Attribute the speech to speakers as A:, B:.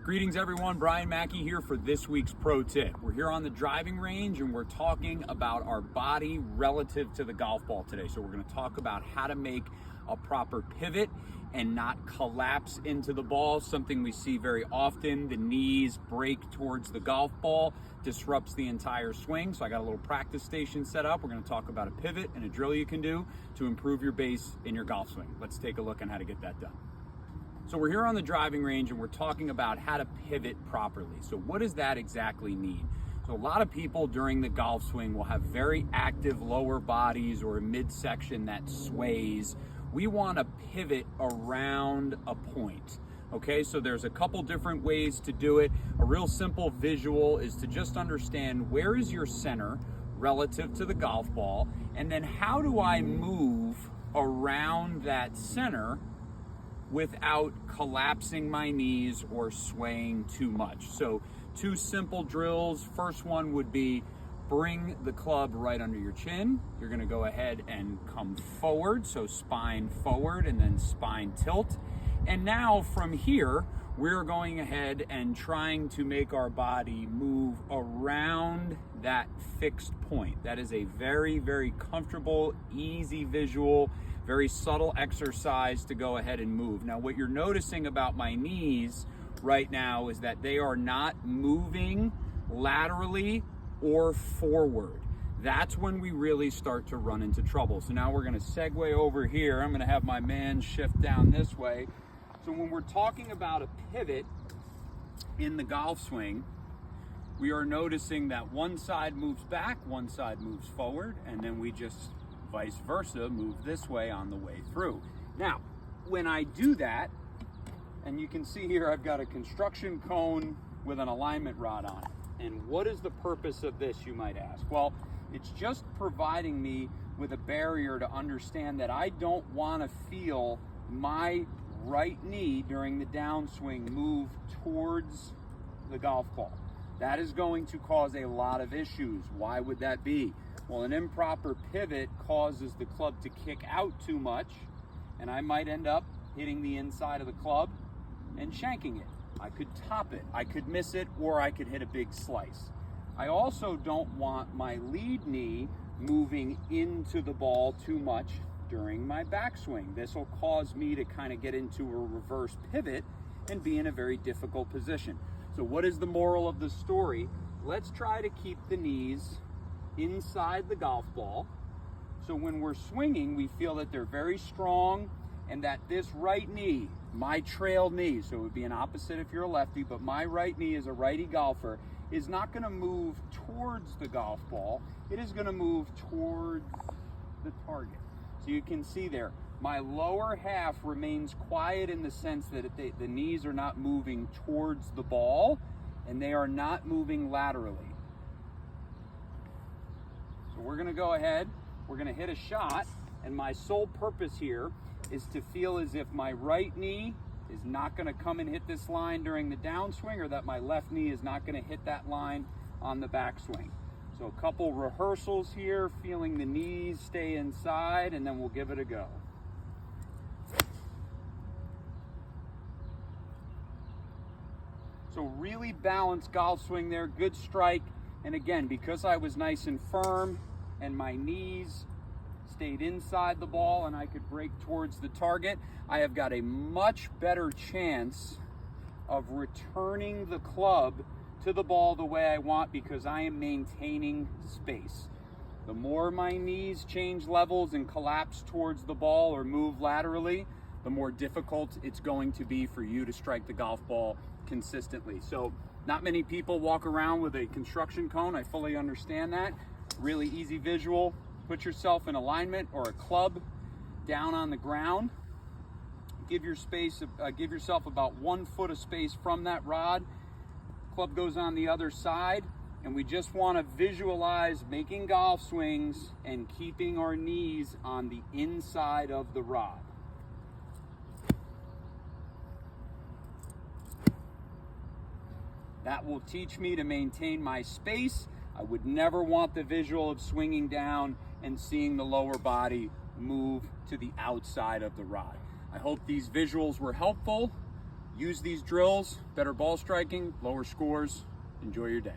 A: Greetings everyone, Brian Mackey here for this week's pro tip. We're here on the driving range and we're talking about our body relative to the golf ball today. So we're going to talk about how to make a proper pivot and not collapse into the ball, something we see very often. The knees break towards the golf ball, disrupts the entire swing. So I got a little practice station set up. We're going to talk about a pivot and a drill you can do to improve your base in your golf swing. Let's take a look on how to get that done. So we're here on the driving range and we're talking about how to pivot properly. So what does that exactly mean? So a lot of people during the golf swing will have very active lower bodies or a midsection that sways. We want to pivot around a point. Okay, so there's a couple different ways to do it. A real simple visual is to just understand where is your center relative to the golf ball, and then how do I move around that center without collapsing my knees or swaying too much. So two simple drills. First one would be bring the club right under your chin. You're gonna go ahead and come forward, so spine forward and then spine tilt. And now from here, we're going ahead and trying to make our body move around that fixed point. That is a very, very comfortable, easy visual, very subtle exercise to go ahead and move. Now, what you're noticing about my knees right now is that they are not moving laterally or forward. That's when we really start to run into trouble. So now we're gonna segue over here. I'm gonna have my man shift down this way. So when we're talking about a pivot in the golf swing, we are noticing that one side moves back, one side moves forward, and then we just vice versa move this way on the way through. Now, when I do that, and you can see here I've got a construction cone with an alignment rod on it. And what is the purpose of this, you might ask? Well, it's just providing me with a barrier to understand that I don't want to feel my right knee during the downswing move towards the golf ball. That is going to cause a lot of issues. Why would that be? Well, an improper pivot causes the club to kick out too much, and I might end up hitting the inside of the club and shanking it. I could top it, I could miss it, or I could hit a big slice. I also don't want my lead knee moving into the ball too much during my backswing. This will cause me to kind of get into a reverse pivot and be in a very difficult position. So what is the moral of the story? Let's try to keep the knees inside the golf ball. So when we're swinging, we feel that they're very strong and that this right knee, my trail knee, so it would be an opposite if you're a lefty, but my right knee as a righty golfer is not gonna move towards the golf ball. It is gonna move towards the target. So you can see there, my lower half remains quiet in the sense that the knees are not moving towards the ball and they are not moving laterally. So we're gonna go ahead, we're gonna hit a shot, and my sole purpose here is to feel as if my right knee is not gonna come and hit this line during the downswing, or that my left knee is not gonna hit that line on the backswing. So a couple rehearsals here, feeling the knees stay inside, and then we'll give it a go. So really balanced golf swing there, good strike. And again, because I was nice and firm and my knees stayed inside the ball and I could break towards the target, I have got a much better chance of returning the club to the ball the way I want because I am maintaining space. The more my knees change levels and collapse towards the ball or move laterally, the more difficult it's going to be for you to strike the golf ball consistently. So not many people walk around with a construction cone. I fully understand that. Really easy visual. Put yourself in alignment or a club down on the ground. Give yourself about 1 foot of space from that rod. Club goes on the other side, and we just want to visualize making golf swings and keeping our knees on the inside of the rod. That will teach me to maintain my space. I would never want the visual of swinging down and seeing the lower body move to the outside of the rod. I hope these visuals were helpful. Use these drills, better ball striking, lower scores. Enjoy your day.